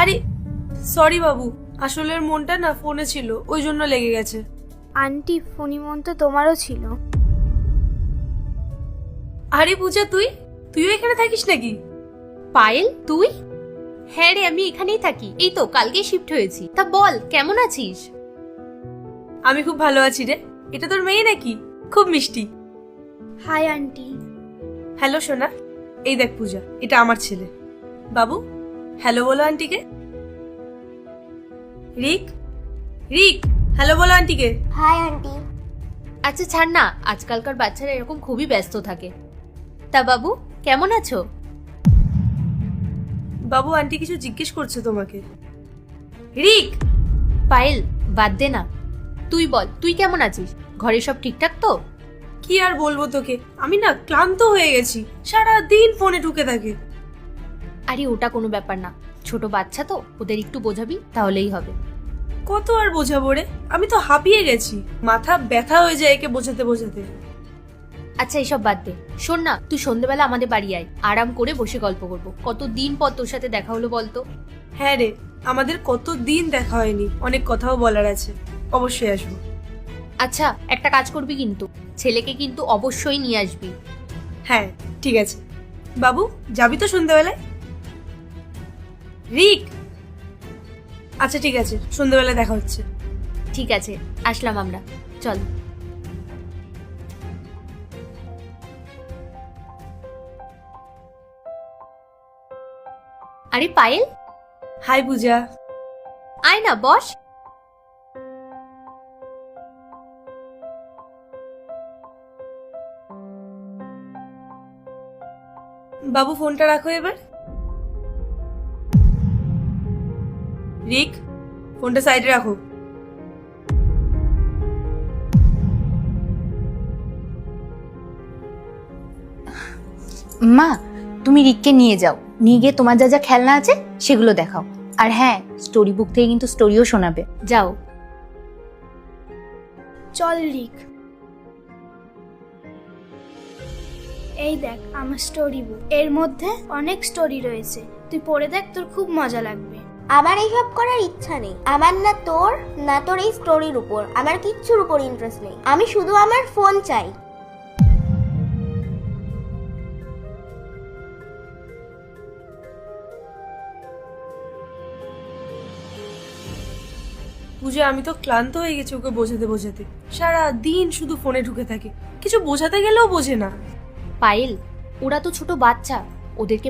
আরে সরি বাবু, আসলে ওর মনটা না ফোনে ছিল, ওই জন্য লেগে গেছে। আন্টি ফোনি মন তো তোমারও ছিল। আরে পূজা, তুইও এখানে থাকিস নাকি? পায়েল, তুই? হ্যাঁ রে, আমি এখানেই থাকি, এই তো কালকে শিফট হয়েছি। তা বল, কেমন আছিস? আমি খুব ভালো আছি রে। এটা তোর মেয়ে নাকি? খুব মিষ্টি। Hi aunty. হ্যালো সোনা, এই দেখ পূজা, এটা আমার ছেলে। বাবু হ্যালো বলো আন্টিকে। রিক, রিক হ্যালো বলো আন্টিকে। Hi aunty. আচ্ছা ছাড় না, আজকালকার বাচ্চারা এরকম খুবই ব্যস্ত থাকে। তা বাবু, কেমন আছো? বাবু আন্টি কিছু জিজ্ঞেস করছে তোমাকে। রিক, পায়েল, বাদ দে না, তুই বল, তুই কেমন আছিস? ঘরে সব ঠিকঠাক তো? কি আর বলবো তোকে, আমি না ক্লান্ত হয়ে গেছি, সারা দিন ফোনে ঢুকে থাকে। আরে ওটা কোনো ব্যাপার না, ছোট বাচ্চা তো, ওদের একটু বোঝাবি তাহলেই হবে। কত আর বোঝাবো রে, আমি তো হাঁপিয়ে গেছি, মাথা ব্যথা হয়ে যায় একে বোঝাতে বোঝাতে। আচ্ছা এসব বাদ দে, শোন না, তুই সন্ধ্যেবেলা আমাদের বাড়ি আয়, আরাম করে বসে গল্প করবো। কতদিন পর তোর সাথে দেখা হলো বলতো। হ্যাঁ রে, আমাদের কত দিন দেখা হয়নি, অনেক কথাও বলার আছে, অবশ্যই আসবো। আচ্ছা একটা কাজ করবি কিন্তু, ছেলেকে কিন্তু অবশ্যই নিয়ে আসবি। হ্যাঁ ঠিক আছে। বাবু যাবি তো সন্ধ্যাবেলায়? রিক, আচ্ছা ঠিক আছে, সন্ধ্যাবেলায় দেখা হচ্ছে। ঠিক আছে, আসলাম আমরা, চল। আরে পায়েল, হাই পূজা। আয় না, বস। বাবু ফোনটা রাখো এবার। রিক, ফোনটা সাইডে রাখো। মা, তুমি রিককে নিয়ে যাও, নিয়ে গিয়ে তোমার যা যা খেলনা আছে সেগুলো দেখাও। আর হ্যাঁ, স্টোরি বুক থেকে কিন্তু স্টোরিও শোনাবে। যাও। চল রিক। এই দেখ আমার স্টোরি বুক, এর মধ্যে অনেক স্টোরি রয়েছে, তুই পড়ে দেখ, তোর খুব মজা লাগবে। আমার এইসব করার ইচ্ছা নেই। আমার না তোর এই স্টোরির উপর, আমার কিচ্ছুর উপর ইন্টারেস্ট নেই। আমি শুধু আমার ফোন চাই। পূজা আমি তো ক্লান্ত হয়ে গেছি ওকে বোঝাতে বোঝাতে, সারা দিন শুধু ফোনে ঢুকে থাকে, কিছু বোঝাতে গেলেও বোঝে না। পায়েল, ওরা তো ছোট বাচ্চা, ওদেরকে